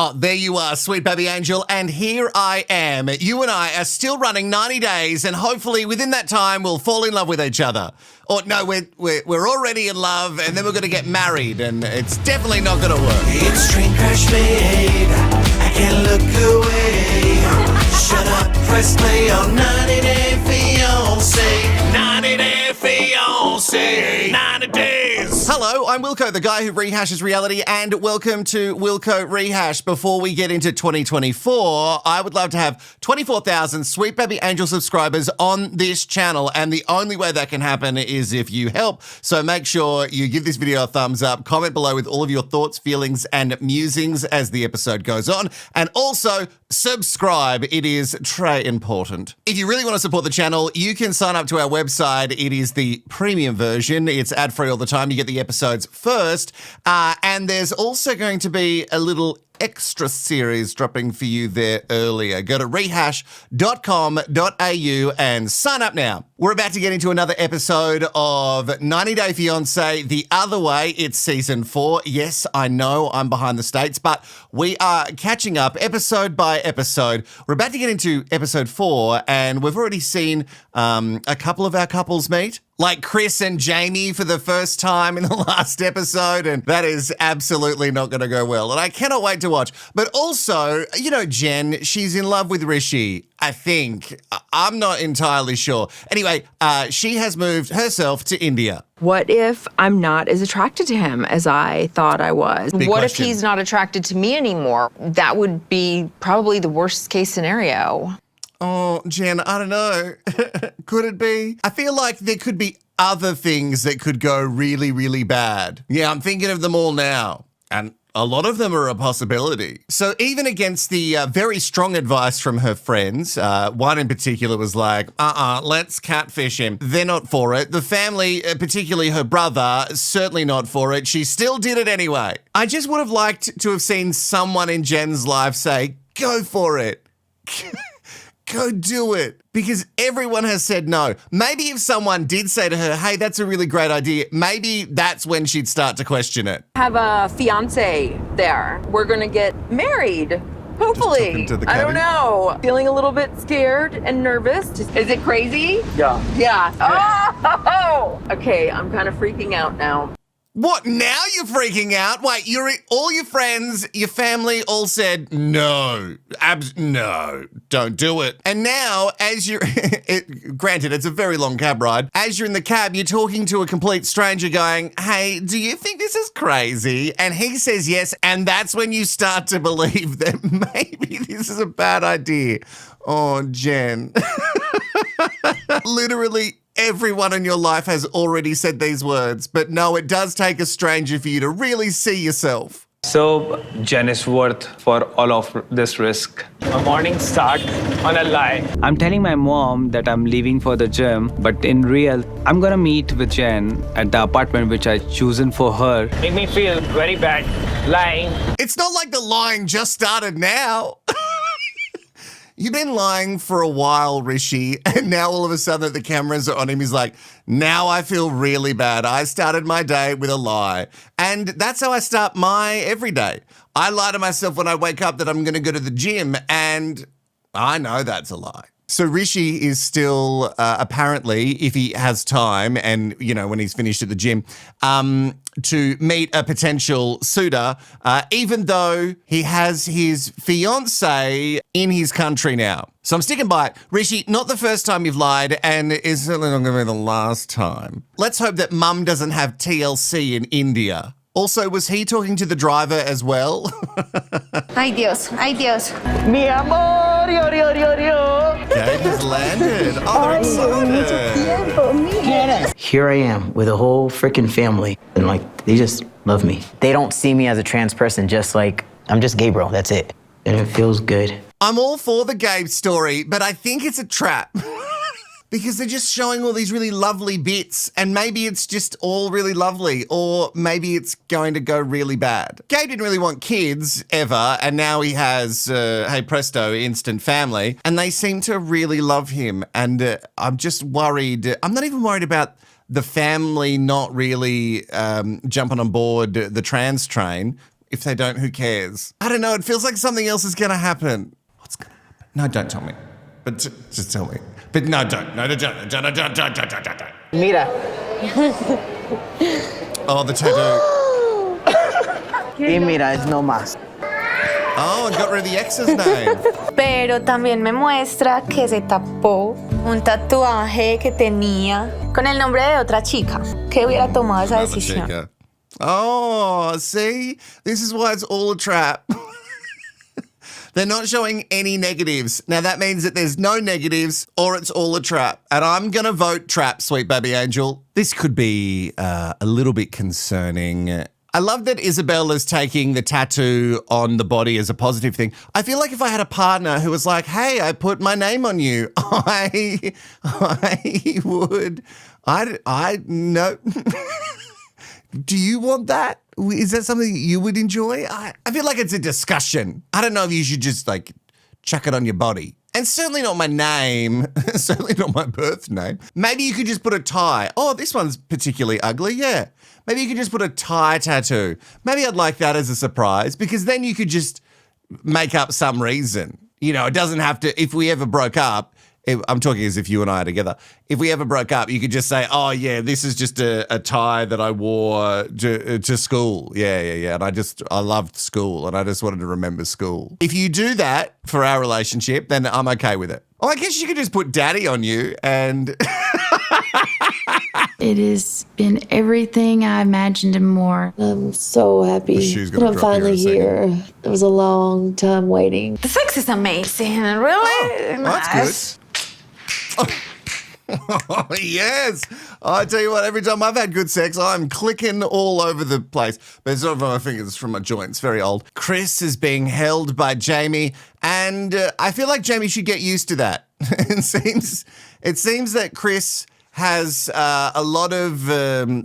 Oh, there you are, sweet baby angel, and here I am. You and I are still running 90 days, and hopefully within that time we'll fall in love with each other. Or no, we're already in love, and then we're going to get married, and it's definitely not going to work. It's train crash made, I can't look away. Shut up, press play on 90 Day Fiancé. 90 Day Fiancé. 90 days. Hello, I'm Wilko, the guy who rehashes reality, and welcome to Wilko Rehash. Before we get into 2024, I would love to have 24,000 sweet baby angel subscribers on this channel, and the only way that can happen is if you help. So make sure you give this video a thumbs up, comment below with all of your thoughts, feelings, and musings as the episode goes on, and also subscribe. It is très important. If you really want to support the channel, you can sign up to our website. It is the premium version. It's ad-free all the time. You get the episodes first, and there's also going to be a little extra series dropping for you there earlier. Go to rehash.com.au and sign up now. We're about to get into another episode of 90 Day Fiancé the other way. It's season 4. Yes, I know I'm behind the States, but we are catching up episode by episode. We're about to get into episode 4, and we've already seen a couple of our couples meet, like KRIS and Jamie for the first time in the last episode, and that is absolutely not going to go well. And I cannot wait to watch. But also, you know, Jen, she's in love with Rishi, I think. I'm not entirely sure. Anyway, she has moved herself to India. What if I'm not as attracted to him as I thought I was? Big What question. if he's not attracted to me anymore? That would be probably the worst case scenario. Oh, Jen, I don't know. Could it be? I feel like there could be other things that could go really, really bad. Yeah, I'm thinking of them all now. And a lot of them are a possibility. So even against the very strong advice from her friends, one in particular was like, let's catfish him. They're not for it. The family, particularly her brother, certainly not for it. She still did it anyway. I just would have liked to have seen someone in Jen's life say, go for it. Go do it, because everyone has said no. Maybe if someone did say to her, hey, that's a really great idea, maybe that's when she'd start to question it. Have a fiance there. We're gonna get married. Hopefully. talking to the I don't caddy? know. Feeling a little bit scared and nervous. Is it crazy? Yeah. Yeah. Oh! Okay, I'm kind of freaking out now. What, now you're freaking out? Wait, all your friends, your family all said, no, no, don't do it. And now, as you're, granted, it's a very long cab ride, as you're in the cab, you're talking to a complete stranger going, hey, do you think this is crazy? And he says yes, and that's when you start to believe that maybe this is a bad idea. Oh, Jen. Literally everyone in your life has already said these words, but no, it does take a stranger for you to really see yourself. So Jen is worth for all of this risk. My morning start on a lie. I'm telling my mom that I'm leaving for the gym, but in real, I'm gonna meet with Jen at the apartment which I chosen for her. Make me feel very bad lying. It's not like the lying just started now. You've been lying for a while, Rishi, and now all of a sudden that the cameras are on him, he's like, now I feel really bad. I started my day with a lie. And that's how I start my everyday. I lie to myself when I wake up that I'm going to go to the gym, and I know that's a lie. So Rishi is still, apparently, if he has time and, you know, when he's finished at the gym, to meet a potential suitor, even though he has his fiancée in his country now. So I'm sticking by it. Rishi, not the first time you've lied, and it's certainly not going to be the last time. Let's hope that Mum doesn't have TLC in India. Also, was he talking to the driver as well? Ay Dios, ay Dios. Mi amor, yo, yo, yo, yo. Kate has landed. Oh, they're excited. Here I am with a whole freaking family, and like they just love me, They don't see me as a trans person, just like, I'm just Gabriel, that's it. and it feels good. I'm all for the Gabe story, but I think it's a trap. Because they're just showing all these really lovely bits, and maybe it's just all really lovely, or maybe it's going to go really bad. Gabe didn't really want kids ever, and now he has, hey presto, instant family, and they seem to really love him, and I'm just worried. I'm not even worried about the family not really jumping on board the trans train. If they don't, who cares? I don't know. It feels like something else is going to happen. What's going to happen? No, don't tell me. But just tell me. But no, don't. No, don't. Mira. Oh, the tattoo. Y mira, es no más. Oh, I got rid of the ex's name. Pero también me muestra que se tapó un tatuaje que tenía con el nombre de otra chica que hubiera tomado esa Another decisión. chica. Oh, see? This is why it's all a trap. They're not showing any negatives. Now, that means that there's no negatives or it's all a trap. And I'm going to vote trap, sweet baby angel. This could be a little bit concerning. I love that Isabel is taking the tattoo on the body as a positive thing. I feel like if I had a partner who was like, hey, I put my name on you, I no. Do you want that? Is that something you would enjoy? I feel like it's a discussion. I don't know if you should just like chuck it on your body. And certainly not my name, certainly not my birth name. Maybe you could just put a tie. Oh, this one's particularly ugly, yeah. Maybe you could just put a tie tattoo. Maybe I'd like that as a surprise because then you could just make up some reason. You know, it doesn't have to, if we ever broke up, I'm talking as if you and I are together. If we ever broke up, you could just say, oh, yeah, this is just a tie that I wore to school. Yeah. And I loved school and I just wanted to remember school. If you do that for our relationship, then I'm okay with it. Oh, I guess you could just put daddy on you and... It has been everything I imagined and more. I'm so happy shoe's that gonna I'm drop here in a finally here. It was a long time waiting. The sex is amazing, really nice. That's good. Oh, yes. I tell you what, every time I've had good sex, I'm clicking all over the place. But it's not from my fingers, it's from my joints. Very old. Kris is being held by Jamie, and I feel like Jamie should get used to that. It seems that Kris has a lot of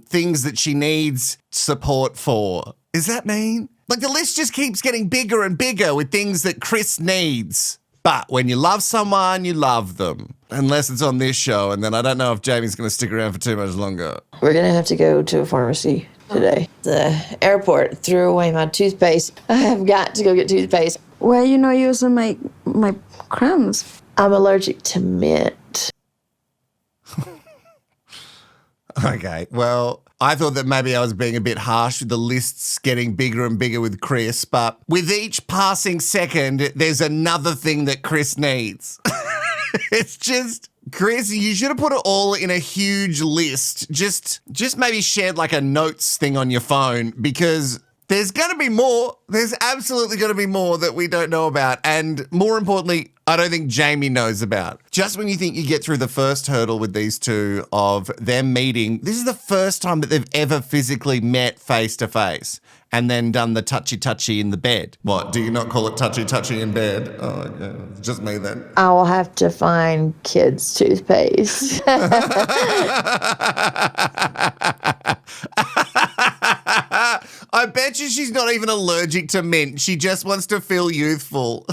things that she needs support for. Is that mean? Like the list just keeps getting bigger and bigger with things that Kris needs. But when you love someone, you love them. Unless it's on this show, and then I don't know if Jamie's going to stick around for too much longer. We're going to have to go to a pharmacy today. The airport threw away my toothpaste. I have got to go get toothpaste. Why are you not using my crumbs? I'm allergic to mint. Okay, well, I thought that maybe I was being a bit harsh with the lists getting bigger and bigger with Kris, but with each passing second, there's another thing that Kris needs. It's just, Kris, you should have put it all in a huge list. Just maybe shared like a notes thing on your phone because there's going to be more. There's absolutely going to be more that we don't know about. And more importantly, I don't think Jamie knows about. Just when you think you get through the first hurdle with these two of them meeting, this is the first time that they've ever physically met face to face and then done the touchy-touchy in the bed. What, do you not call it touchy-touchy in bed? Oh, yeah, it's just me then. I will have to find kids' toothpaste. I bet you she's not even allergic to mint. She just wants to feel youthful.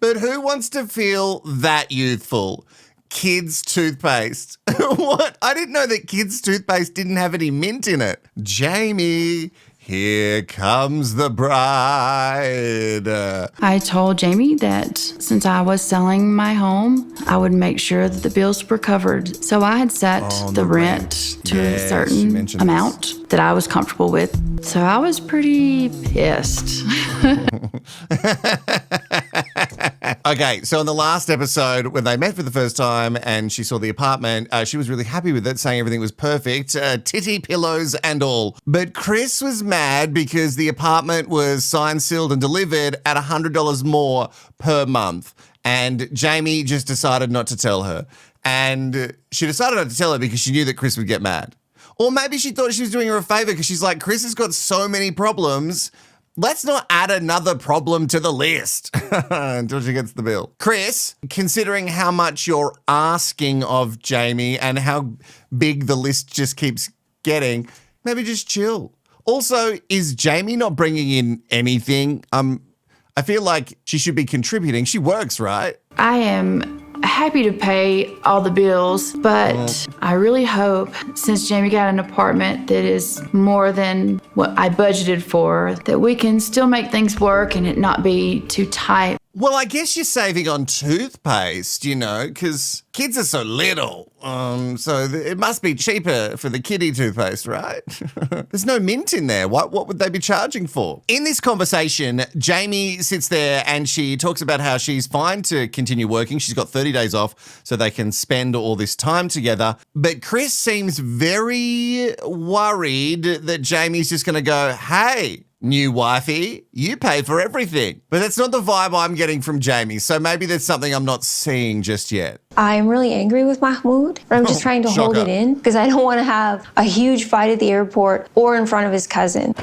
But who wants to feel that youthful? Kids' toothpaste. What? I didn't know that kids' toothpaste didn't have any mint in it. Jamie, here comes the bride. I told Jamie that since I was selling my home, I would make sure that the bills were covered. So I had set the rent to a certain amount that I was comfortable with. So I was pretty pissed. Okay, so in the last episode, when they met for the first time and she saw the apartment, she was really happy with it, saying everything was perfect, titty pillows and all. But Kris was mad because the apartment was signed, sealed and delivered at $100 more per month. And Jamie just decided not to tell her. And she decided not to tell her because she knew that Kris would get mad. Or maybe she thought she was doing her a favor because she's like, Kris has got so many problems. Let's not add another problem to the list until she gets the bill. Kris, considering how much you're asking of Jamie and how big the list just keeps getting, maybe just chill. Also, is Jamie not bringing in anything? I feel like she should be contributing. She works, right? I am happy to pay all the bills, but I really hope, since Jamie got an apartment that is more than what I budgeted for, that we can still make things work and it not be too tight. Well, I guess you're saving on toothpaste, you know, because kids are so little. So it must be cheaper for the kiddie toothpaste, right? There's no mint in there. What would they be charging for? In this conversation, Jamie sits there and she talks about how she's fine to continue working. She's got 30 days off so they can spend all this time together. But KRIS seems very worried that Jamie's just going to go, hey, new wifey, you pay for everything. But that's not the vibe I'm getting from Jamie, so maybe there's something I'm not seeing just yet. I'm really angry with Mahmoud, but I'm just trying to hold it in because I don't want to have a huge fight at the airport or in front of his cousin.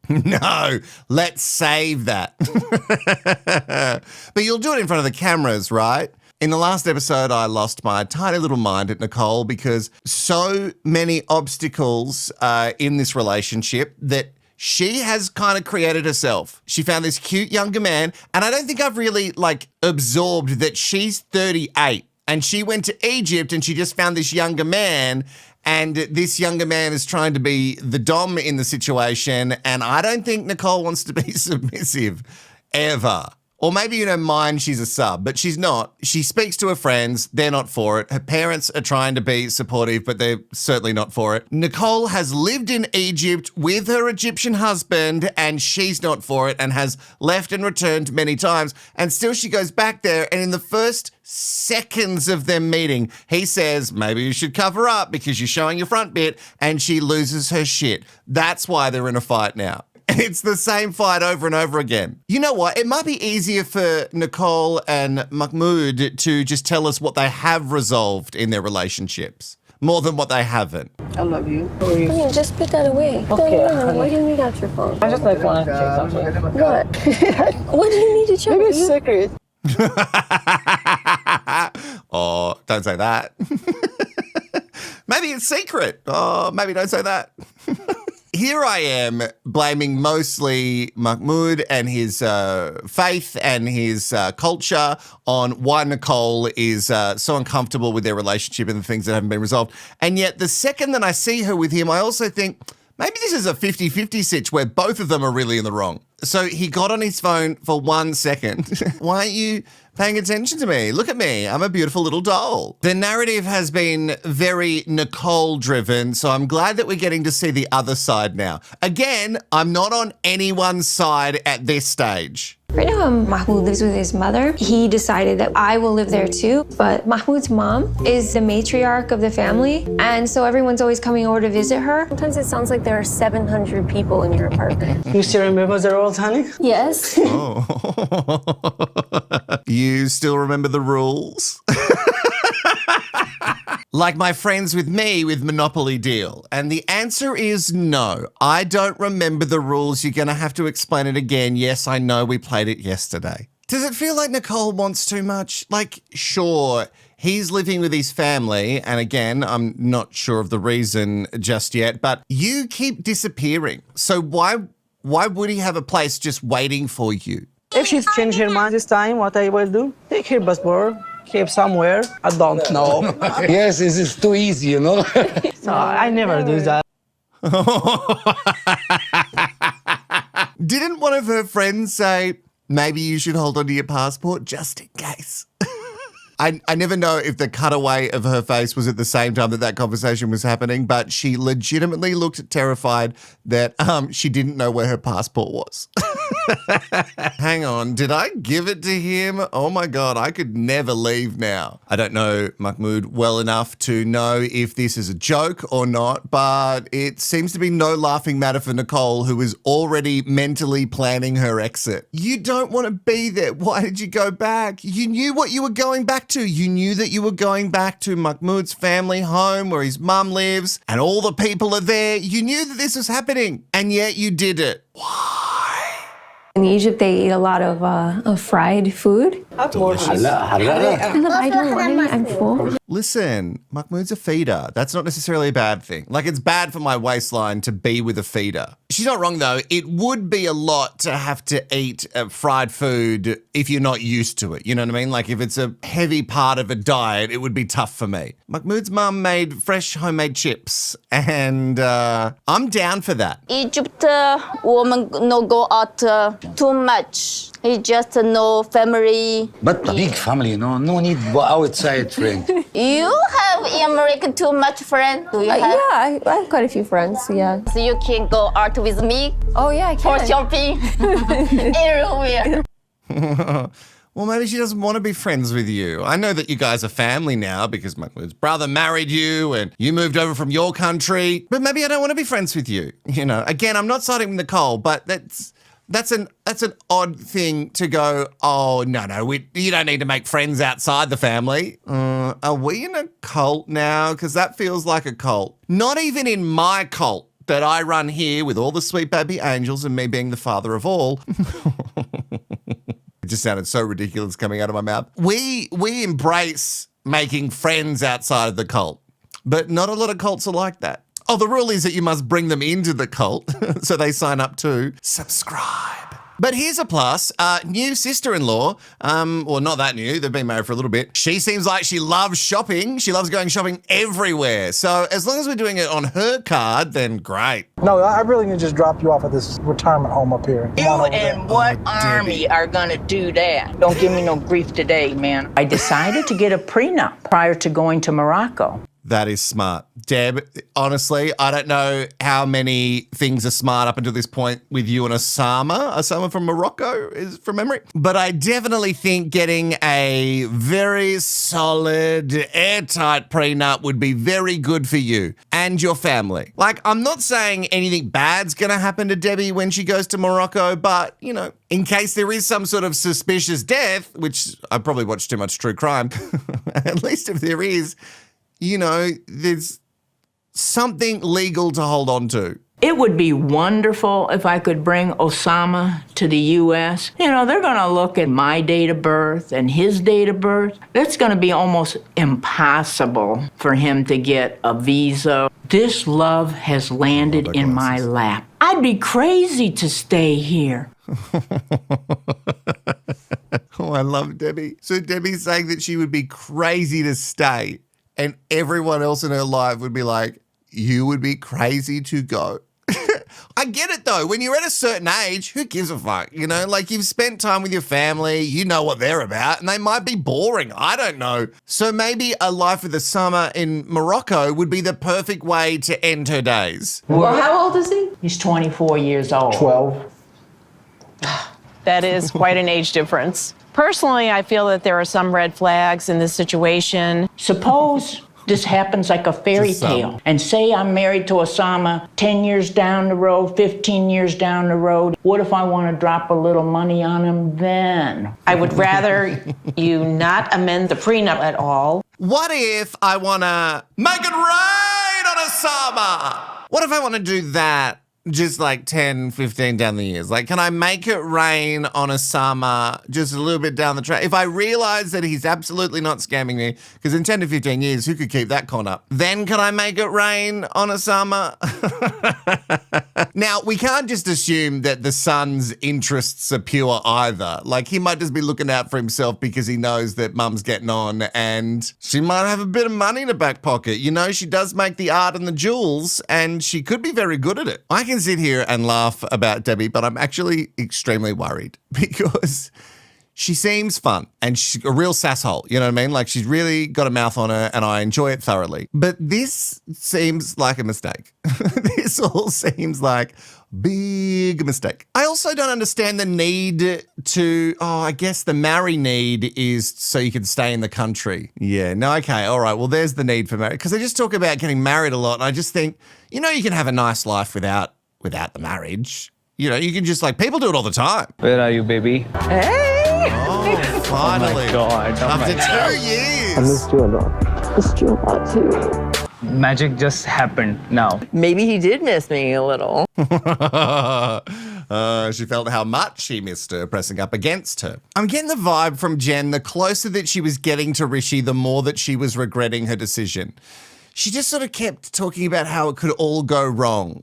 No, let's save that. But you'll do it in front of the cameras, right? In the last episode, I lost my tiny little mind at Nicole because so many obstacles in this relationship that she has kind of created herself. She found this cute younger man, and I don't think I've really absorbed that she's 38 and she went to Egypt and she just found this younger man, and this younger man is trying to be the dom in the situation, and I don't think Nicole wants to be submissive ever. Or maybe in her mind she's a sub, but she's not. She speaks to her friends, they're not for it. Her parents are trying to be supportive, but they're certainly not for it. Nicole has lived in Egypt with her Egyptian husband, and she's not for it and has left and returned many times. And still she goes back there, and in the first seconds of them meeting, he says, maybe you should cover up because you're showing your front bit, and she loses her shit. That's why they're in a fight now. It's the same fight over and over again. You know what? It might be easier for Nicole and Mahmoud to just tell us what they have resolved in their relationships, more than what they haven't. I love you. I mean, just put that away. Okay. Why do you need out your phone? I just want to check something. What? What do you need to check? Maybe it's secret. Oh, don't say that. Maybe it's secret. Oh, maybe don't say that. Here I am blaming mostly Mahmoud and his faith and his culture on why Nicole is so uncomfortable with their relationship and the things that haven't been resolved. And yet the second that I see her with him, I also think maybe this is a 50-50 sitch where both of them are really in the wrong. So he got on his phone for 1 second. Why aren't you paying attention to me? Look at me. I'm a beautiful little doll. The narrative has been very Nicole-driven, so I'm glad that we're getting to see the other side now. Again, I'm not on anyone's side at this stage. Right now, Mahmoud lives with his mother. He decided that I will live there too, but Mahmoud's mom is the matriarch of the family, and so everyone's always coming over to visit her. Sometimes it sounds like there are 700 people in your apartment. You still remember the rules, honey? Yes. Oh. You still remember the rules? Like my friends with me with Monopoly Deal. And the answer is no. I don't remember the rules. You're going to have to explain it again. Yes, I know we played it yesterday. Does it feel like Nicole wants too much? Sure, he's living with his family. And again, I'm not sure of the reason just yet, but you keep disappearing. So why would he have a place just waiting for you? If she's changed her mind this time, what I will do? Take her passport, keep somewhere. I don't know. Yes, this is too easy, you know? So I never do that. Didn't one of her friends say, maybe you should hold onto your passport just in case? I never know if the cutaway of her face was at the same time that conversation was happening, but she legitimately looked terrified that she didn't know where her passport was. Hang on, did I give it to him? Oh my God, I could never leave now. I don't know Mahmoud well enough to know if this is a joke or not, but it seems to be no laughing matter for Nicole, who is already mentally planning her exit. You don't want to be there. Why did you go back? You knew what you were going back to. You knew that you were going back to Mahmoud's family home where his mum lives and all the people are there. You knew that this was happening, and yet you did it. Why? In Egypt, they eat a lot of fried food. Delicious. I don't want any. I'm full. Listen, Mahmoud's a feeder. That's not necessarily a bad thing. Like, it's bad for my waistline to be with a feeder. She's not wrong, though. It would be a lot to have to eat fried food if you're not used to it. You know what I mean? Like, if it's a heavy part of a diet, it would be tough for me. Mahmoud's mum made fresh homemade chips, and I'm down for that. Egypt woman no go out too much. He just no family. But big family, no need go outside, friend. You have in America too much friend? Do you have? Yeah, I have quite a few friends, yeah. So you can go out with me? Oh, yeah, I can. For shopping? Everywhere. Well, maybe she doesn't want to be friends with you. I know that you guys are family now because Mahmoud's brother married you and you moved over from your country, but maybe I don't want to be friends with you. You know, again, I'm not siding with Nicole, but that's an odd thing to go, oh, no, you don't need to make friends outside the family. Are we in a cult now? Because that feels like a cult. Not even in my cult that I run here with all the sweet baby angels and me being the father of all. It just sounded so ridiculous coming out of my mouth. We embrace making friends outside of the cult, but not a lot of cults are like that. Oh, the rule is that you must bring them into the cult so they sign up to subscribe. But here's a plus. New sister-in-law, well, not that new. They've been married for a little bit. She seems like she loves shopping. She loves going shopping everywhere. So as long as we're doing it on her card, then great. No, I really need to just drop you off at this retirement home up here. You and what army are gonna do that? Don't give me no grief today, man. I decided to get a prenup prior to going to Morocco. That is smart. Deb, honestly, I don't know how many things are smart up until this point with you and Osama. Osama from Morocco is from memory. But I definitely think getting a very solid, airtight prenup would be very good for you and your family. Like, I'm not saying anything bad's going to happen to Debbie when she goes to Morocco, but, you know, in case there is some sort of suspicious death, which I probably watch too much true crime, at least if there is, you know, there's something legal to hold on to. It would be wonderful if I could bring Osama to the U.S. You know, they're going to look at my date of birth and his date of birth. It's going to be almost impossible for him to get a visa. This love has landed in my lap. I'd be crazy to stay here. Oh, I love Debbie. So Debbie's saying that she would be crazy to stay. And everyone else in her life would be like, you would be crazy to go. I get it though. When you're at a certain age, who gives a fuck? You know, like you've spent time with your family, you know what they're about, and they might be boring. I don't know. So maybe a life of the summer in Morocco would be the perfect way to end her days. Well, how old is he? He's 24 years old. 12. That is quite an age difference. Personally, I feel that there are some red flags in this situation. Suppose this happens like a fairy tale, and say I'm married to Osama 10 years down the road, 15 years down the road. What if I want to drop a little money on him then? I would rather you not amend the prenup at all. What if I want to make it rain on Osama? What if I want to do that just like 10, 15 down the years? Like, can I make it rain on Osama just a little bit down the track? If I realize that he's absolutely not scamming me, because in 10 to 15 years, who could keep that con up? Then can I make it rain on Osama? Now, we can't just assume that the son's interests are pure either. Like, he might just be looking out for himself because he knows that mum's getting on and she might have a bit of money in her back pocket. You know, she does make the art and the jewels and she could be very good at it. I can sit here and laugh about Debbie, but I'm actually extremely worried because she seems fun and she's a real sasshole. You know what I mean? Like, she's really got a mouth on her and I enjoy it thoroughly. But this seems like a mistake. This all seems like big mistake. I also don't understand the need to, I guess the marry need is so you can stay in the country. Yeah, no, okay, all right. Well, there's the need for marriage. Because they just talk about getting married a lot and I just think, you know, you can have a nice life without the marriage. You know, you can just, like, people do it all the time. Where are you, baby? Hey! Oh, finally. Oh my God. After 2 years. I missed you a lot. I missed you a lot too. Magic just happened now. Maybe he did miss me a little. She felt how much she missed her pressing up against her. I'm getting the vibe from Jen, the closer that she was getting to Rishi, the more that she was regretting her decision. She just sort of kept talking about how it could all go wrong,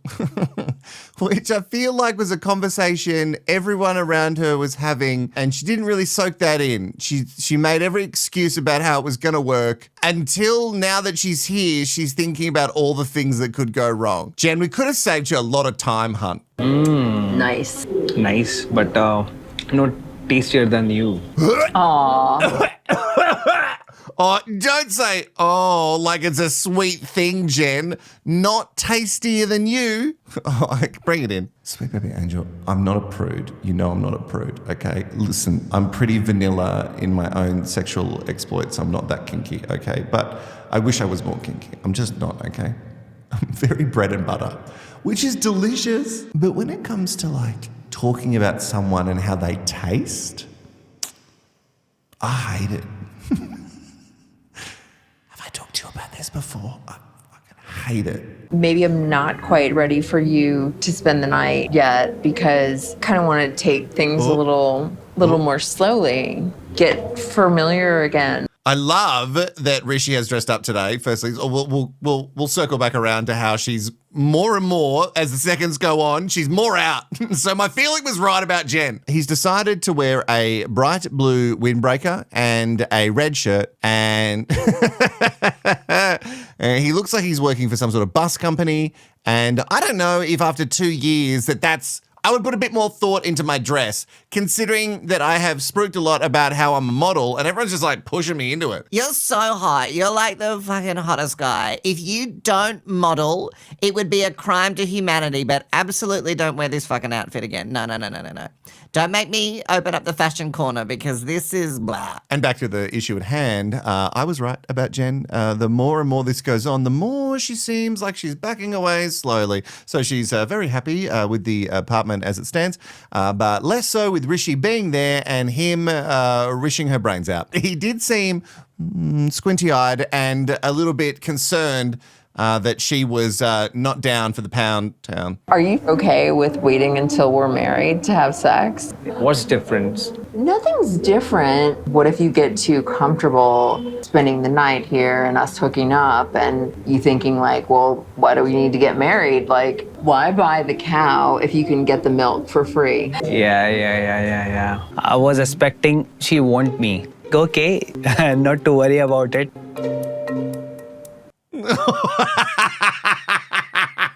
which I feel like was a conversation everyone around her was having, and she didn't really soak that in. She made every excuse about how it was going to work until now that she's here, she's thinking about all the things that could go wrong. Jen, we could have saved you a lot of time, hunt. Nice. Nice, but not tastier than you. Aww. Oh, don't say, oh, like it's a sweet thing, Jen. Not tastier than you. Oh, bring it in. Sweet baby angel, I'm not a prude. You know I'm not a prude, okay? Listen, I'm pretty vanilla in my own sexual exploits. I'm not that kinky, okay? But I wish I was more kinky. I'm just not, okay? I'm very bread and butter, which is delicious. But when it comes to like talking about someone and how they taste, I hate it. I talked to you about this before. I fucking hate it. Maybe I'm not quite ready for you to spend the night yet because I kind of want to take things a little more slowly, get familiar again. I love that Rishi has dressed up today. Firstly, we'll circle back around to how she's more and more, as the seconds go on, she's more out. So my feeling was right about Jen. He's decided to wear a bright blue windbreaker and a red shirt, and he looks like he's working for some sort of bus company. And I don't know if after 2 years I would put a bit more thought into my dress, considering that I have spruiked a lot about how I'm a model and everyone's just like pushing me into it. You're so hot. You're like the fucking hottest guy. If you don't model, it would be a crime to humanity, but absolutely don't wear this fucking outfit again. No. Don't make me open up the fashion corner because this is blah. And back to the issue at hand, I was right about Jen. The more and more this goes on, the more she seems like she's backing away slowly. So she's very happy with the apartment as it stands, but less so with Rishi being there and him wishing her brains out. He did seem squinty-eyed and a little bit concerned that she was not down for the pound town. Are you okay with waiting until we're married to have sex? What's different? Nothing's different. What if you get too comfortable spending the night here and us hooking up and you thinking like, well, why do we need to get married? Like, why buy the cow if you can get the milk for free? Yeah. I was expecting she want me. Okay, not to worry about it.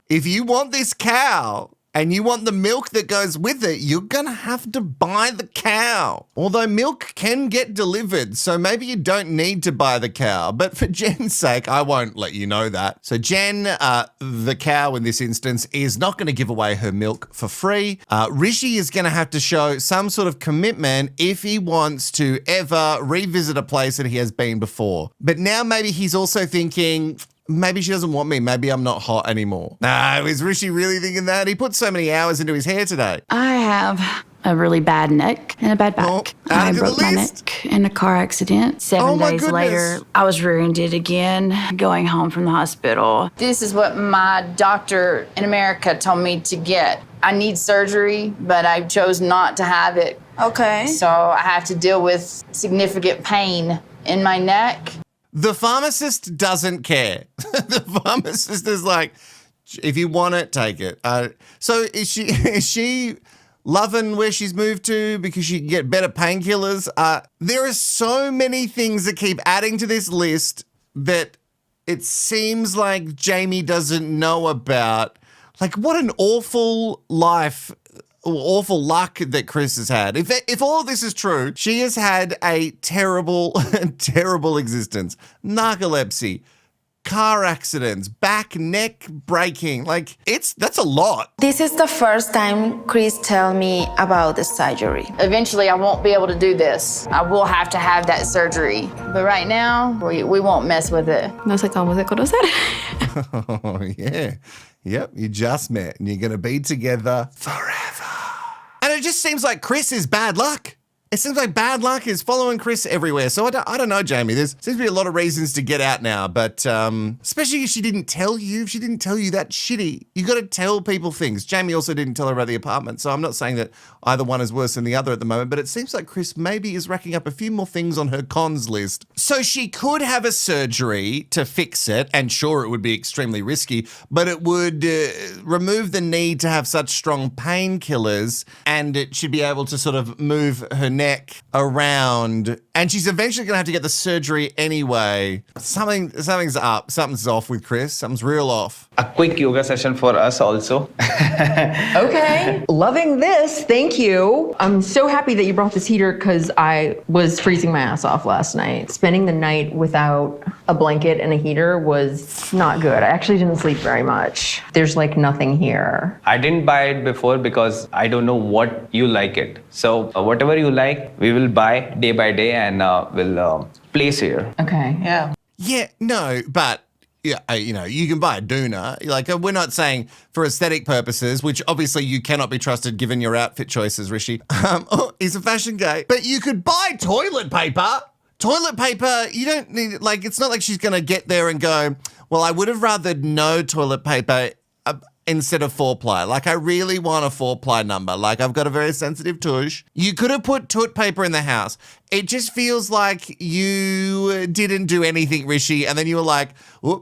If you want this cow and you want the milk that goes with it, you're going to have to buy the cow. Although milk can get delivered, so maybe you don't need to buy the cow. But for Jen's sake, I won't let you know that. So Jen, the cow in this instance, is not going to give away her milk for free. Rishi is going to have to show some sort of commitment if he wants to ever revisit a place that he has been before. But now maybe he's also thinking, maybe she doesn't want me. Maybe I'm not hot anymore. No, is Rishi really thinking that? He put so many hours into his hair today. I have a really bad neck and a bad back. I broke my neck in a car accident. 7 days later, I was rear-ended again, going home from the hospital. This is what my doctor in America told me to get. I need surgery, but I chose not to have it. Okay. So I have to deal with significant pain in my neck. The pharmacist doesn't care. The pharmacist is like, if you want it, take it. So is she loving where she's moved to because she can get better painkillers? There are so many things that keep adding to this list that it seems like Jamie doesn't know about. Like, what an awful life, awful luck that KRIS has had. If all of this is true, she has had a terrible, terrible existence. Narcolepsy, car accidents, back, neck breaking. Like, that's a lot. This is the first time KRIS tell me about the surgery. Eventually, I won't be able to do this. I will have to have that surgery. But right now, we won't mess with it. Nos acabamos de conocer. Oh, yeah. Yep, you just met and you're going to be together forever. And it just seems like KRIS is bad luck. It seems like bad luck is following Kris everywhere. So I don't know, Jamie. There seems to be a lot of reasons to get out now, but especially if she didn't tell you. If she didn't tell you, that's shitty. You got to tell people things. Jamie also didn't tell her about the apartment, so I'm not saying that either one is worse than the other at the moment, but it seems like Kris maybe is racking up a few more things on her cons list. So she could have a surgery to fix it, and sure, it would be extremely risky, but it would remove the need to have such strong painkillers, and it should be able to sort of move her neck around. And she's eventually going to have to get the surgery anyway. Something's up. Something's off with Kris. Something's real off. A quick yoga session for us also. Okay, loving this. Thank you. I'm so happy that you brought this heater because I was freezing my ass off last night. Spending the night without a blanket and a heater was not good. I actually didn't sleep very much. There's like nothing here. I didn't buy it before because I don't know what you like it. So whatever you like, we will buy day by day and we'll place here. Okay. Yeah. Yeah, no, but yeah, you know, you can buy a doona. Like, we're not saying for aesthetic purposes, which obviously you cannot be trusted given your outfit choices, Rishi. He's a fashion gay. But you could buy toilet paper. Toilet paper, you don't need, like, it's not like she's going to get there and go, well, I would have rather no toilet paper instead of 4-ply. Like, I really want a 4-ply number. Like, I've got a very sensitive tush. You could have put toilet paper in the house. It just feels like you didn't do anything, Rishi, and then you were like,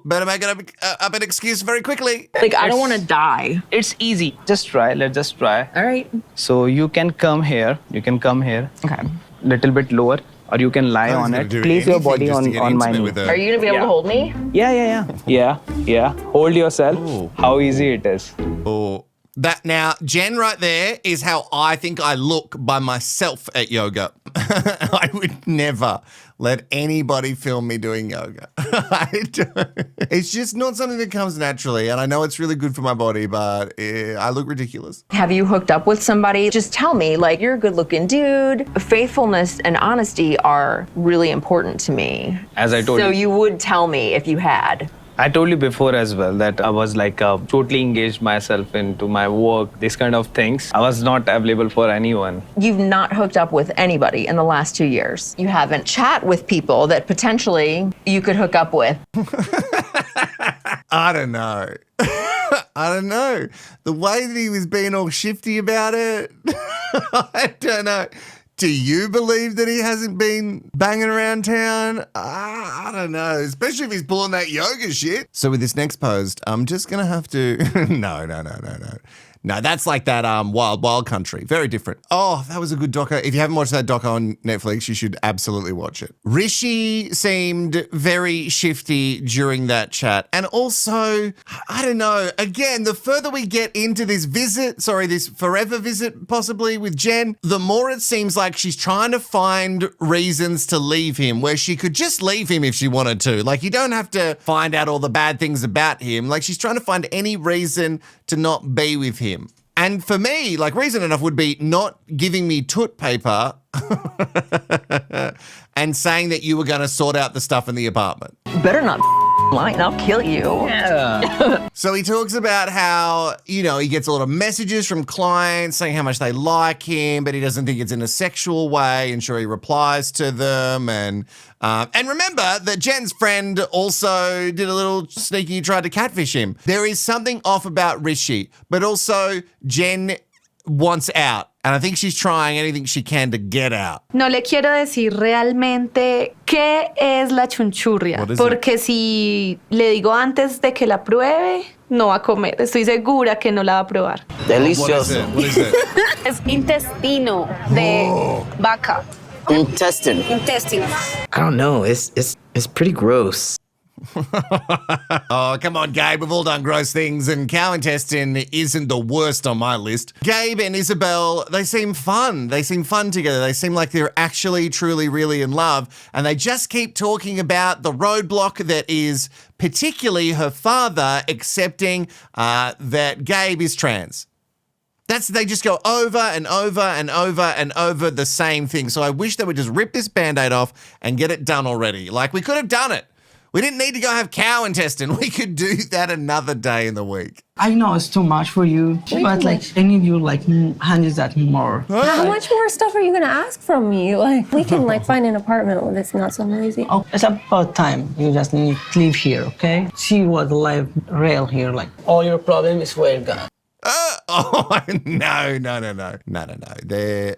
better make up an excuse very quickly. Like, I don't want to die. It's easy. Just try. Let's just try. All right. So you can come here. Okay. Little bit lower. Or you can lie on it. Place your body on my knee. Are you going to be able to hold me? Yeah. Hold yourself. Ooh. How easy it is. Oh, that now, Jen right there is how I think I look by myself at yoga. I would never let anybody film me doing yoga. It's just not something that comes naturally. And I know it's really good for my body, but I look ridiculous. Have you hooked up with somebody? Just tell me, like, you're a good looking dude. Faithfulness and honesty are really important to me. As I told you. So you would tell me if you had. I told you before as well that I was like totally engaged myself into my work, these kind of things. I was not available for anyone. You've not hooked up with anybody in the last 2 years. You haven't chat with people that potentially you could hook up with. I don't know. I don't know. The way that he was being all shifty about it, I don't know. Do you believe that he hasn't been banging around town? I don't know, especially if he's pulling that yoga shit. So with this next post, I'm just going to have to... No. No, that's like that Wild Country. Very different. Oh, that was a good doco. If you haven't watched that doco on Netflix, you should absolutely watch it. Rishi seemed very shifty during that chat. And also, I don't know, again, the further we get into this forever visit possibly with Jen, the more it seems like she's trying to find reasons to leave him, where she could just leave him if she wanted to. Like, you don't have to find out all the bad things about him. Like, she's trying to find any reason to not be with him. And for me, like, reason enough would be not giving me toilet paper and saying that you were going to sort out the stuff in the apartment. Better not lying, I'll kill you. Yeah. So he talks about how, you know, he gets a lot of messages from clients saying how much they like him, but he doesn't think it's in a sexual way, and sure, he replies to them. And remember that Jen's friend also did a little sneaky, tried to catfish him. There is something off about Rishi, but also Jen wants out. And I think she's trying anything she can to get out. No le quiero decir realmente qué es la chunchurria. Porque si le digo antes de que la pruebe, no va a comer. Estoy segura que no la va a probar. Delicioso. What is it? Es intestino de vaca. Intestine. I don't know. It's pretty gross. Oh, come on, Gabe. We've all done gross things, and cow intestine isn't the worst on my list. Gabe and Isabel, they seem fun. They seem fun together. They seem like they're actually, truly, really in love. And they just keep talking about the roadblock that is particularly her father accepting that Gabe is trans. They just go over and over and over and over the same thing. So I wish they would just rip this Band-Aid off and get it done already. Like, we could have done it. We didn't need to go have cow intestine. We could do that another day in the week. I know it's too much for you, but like I need you like handle that more. How much more stuff are you gonna ask from me? Like we can like find an apartment that's not so noisy. Oh, it's about time. You just need to live here, okay? See what life real here. Like all your problems were gone. Oh, no.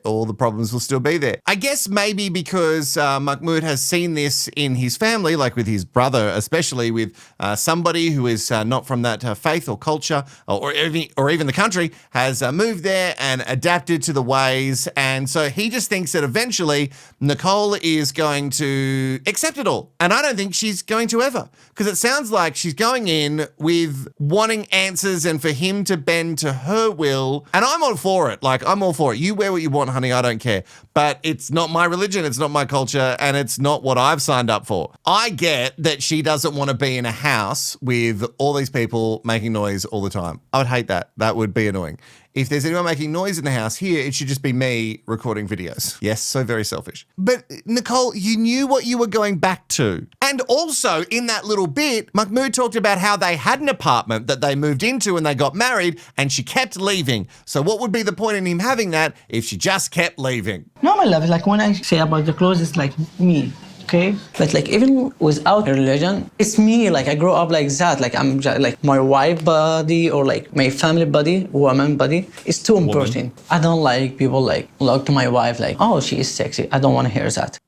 All the problems will still be there. I guess maybe because Mahmoud has seen this in his family, like with his brother, especially with somebody who is not from that faith or culture or even the country, has moved there and adapted to the ways. And so he just thinks that eventually Nicole is going to accept it all. And I don't think she's going to ever, because it sounds like she's going in with wanting answers and for him to bend to her will. And I'm all for it. Like, I'm all for it. You wear what you want, honey. I don't care. But it's not my religion. It's not my culture. And it's not what I've signed up for. I get that she doesn't want to be in a house with all these people making noise all the time. I would hate that. That would be annoying. If there's anyone making noise in the house here, it should just be me recording videos. Yes, so very selfish. But Nicole, you knew what you were going back to. And also in that little bit, Mahmoud talked about how they had an apartment that they moved into when they got married and she kept leaving. So what would be the point in him having that if she just kept leaving? No, my love, like when I say about the clothes, it's like me. Okay, but like even without religion, it's me. Like I grew up like that. Like I'm just, like my wife body or like my family body, woman body is too important. I don't like people like look to my wife like, oh, she is sexy. I don't want to hear that.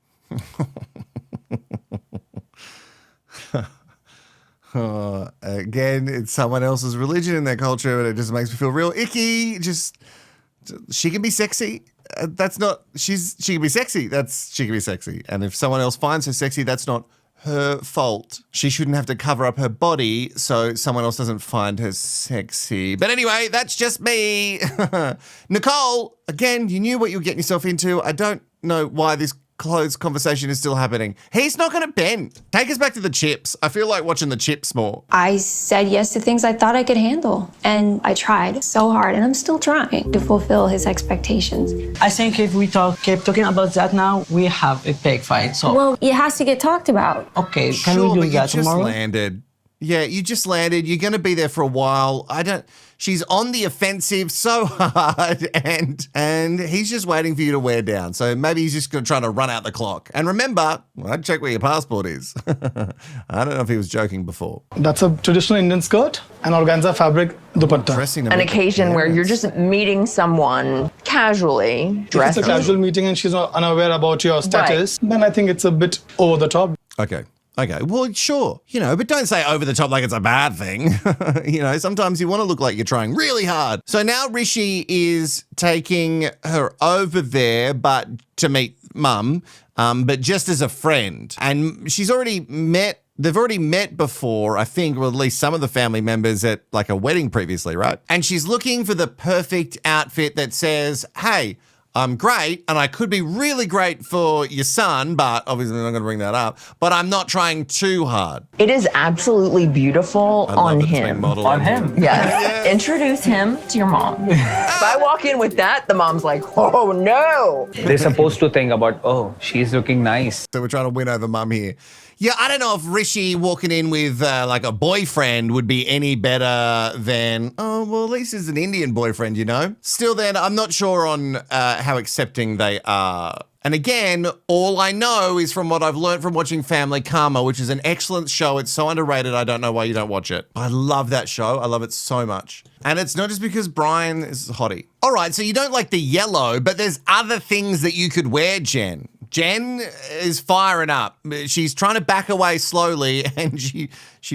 Again, it's someone else's religion and their culture, and it just makes me feel real icky. Just she can be sexy. She can be sexy. She can be sexy. And if someone else finds her sexy, that's not her fault. She shouldn't have to cover up her body so someone else doesn't find her sexy. But anyway, that's just me. Nicole, again, you knew what you were getting yourself into. I don't know why this clothes conversation is still happening. He's not going to bend. Take us back to the chips. I feel like watching the chips more. I said yes to things I thought I could handle. And I tried so hard, and I'm still trying to fulfill his expectations. I think if we keep talking about that now, we have a big fight. So well, it has to get talked about. Okay, can we do that tomorrow? You just landed. Yeah, you just landed. You're going to be there for a while. She's on the offensive so hard, and he's just waiting for you to wear down. So maybe he's just trying to run out the clock. And remember, I'd check where your passport is. I don't know if he was joking before. That's a traditional Indian skirt, an organza fabric dupatta. An occasion where you're just meeting someone casually dressed. If it's a casual meeting and she's not unaware about your status, then I think it's a bit over the top. Okay, well, sure, but don't say over the top like it's a bad thing. Sometimes you want to look like you're trying really hard. So now Rishi is taking her over there, but to meet Mum, but just as a friend. And they've already met before, I think, or at least some of the family members at like a wedding previously, right? And she's looking for the perfect outfit that says, hey, I'm great, and I could be really great for your son, but obviously I'm not going to bring that up, but I'm not trying too hard. It is absolutely beautiful on him. On him? Yes. Introduce him to your mom. If I walk in with that, the mom's like, oh, no. They're supposed to think about, oh, she's looking nice. So we're trying to win over Mum here. Yeah, I don't know if Rishi walking in with like a boyfriend would be any better than, oh, well, at least he's an Indian boyfriend, Still then, I'm not sure on how accepting they are. And again, all I know is from what I've learned from watching Family Karma, which is an excellent show. It's so underrated, I don't know why you don't watch it. I love that show. I love it so much. And it's not just because Brian is hottie. All right, so you don't like the yellow, but there's other things that you could wear, Jen. Jen is firing up. She's trying to back away slowly, and she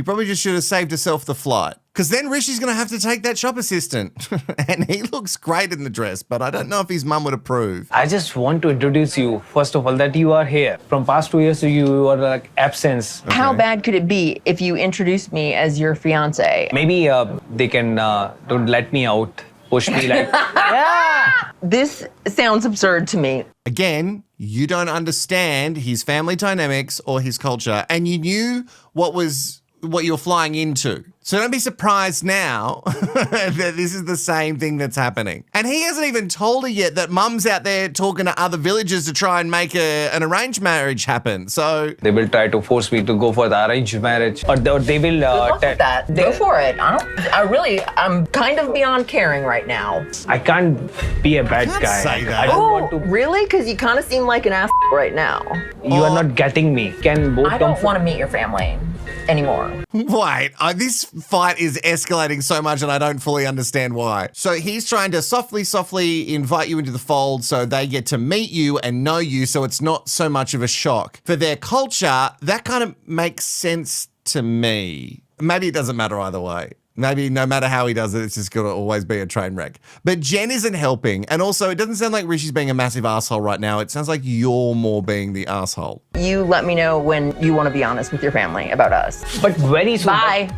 probably just should have saved herself the flight. Because then Rishi's going to have to take that shop assistant. And he looks great in the dress, but I don't know if his mum would approve. I just want to introduce you, first of all, that you are here. From past 2 years, you are like absence. Okay. How bad could it be if you introduced me as your fiancé? Maybe they can don't let me out, push me like... Yeah! This sounds absurd to me. Again, you don't understand his family dynamics or his culture, and you knew what was what you're flying into. So don't be surprised now that this is the same thing that's happening. And he hasn't even told her yet that mum's out there talking to other villagers to try and make an arranged marriage happen. So They will try to force me to go for the arranged marriage, or they will. Go for it. I'm kind of beyond caring right now. I can't be a bad guy. say that. I don't want to. Really? Because you kind of seem like an ass right now. You are not getting me. Can both I come? don't want to meet your family anymore. Wait, this fight is escalating so much and I don't fully understand why. So he's trying to softly invite you into the fold so they get to meet you and know you so it's not so much of a shock. For their culture, that kind of makes sense to me. Maybe it doesn't matter either way. Maybe no matter how he does it, it's just going to always be a train wreck. But Jen isn't helping. And also, it doesn't sound like Rishi's being a massive asshole right now. It sounds like you're more being the asshole. You let me know when you want to be honest with your family about us. But very soon. Bye.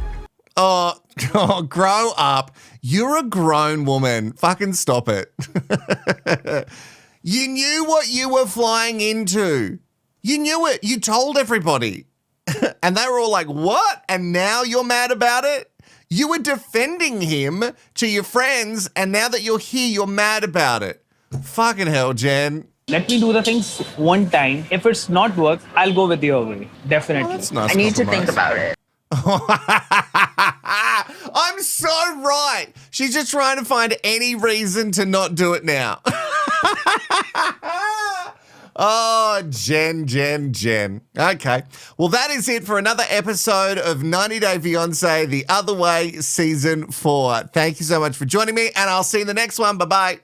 Oh, grow up. You're a grown woman. Fucking stop it. You knew what you were flying into. You knew it. You told everybody. And they were all like, what? And now you're mad about it? You were defending him to your friends, and now that you're here, you're mad about it. Fucking hell, Jen. Let me do the things one time. If it's not work, I'll go with your way. Definitely. That's nice. I need to think about it. I'm so right. She's just trying to find any reason to not do it now. Oh, Jen. Okay. Well, that is it for another episode of 90 Day Fiancé The Other Way Season 4. Thank you so much for joining me, and I'll see you in the next one. Bye-bye.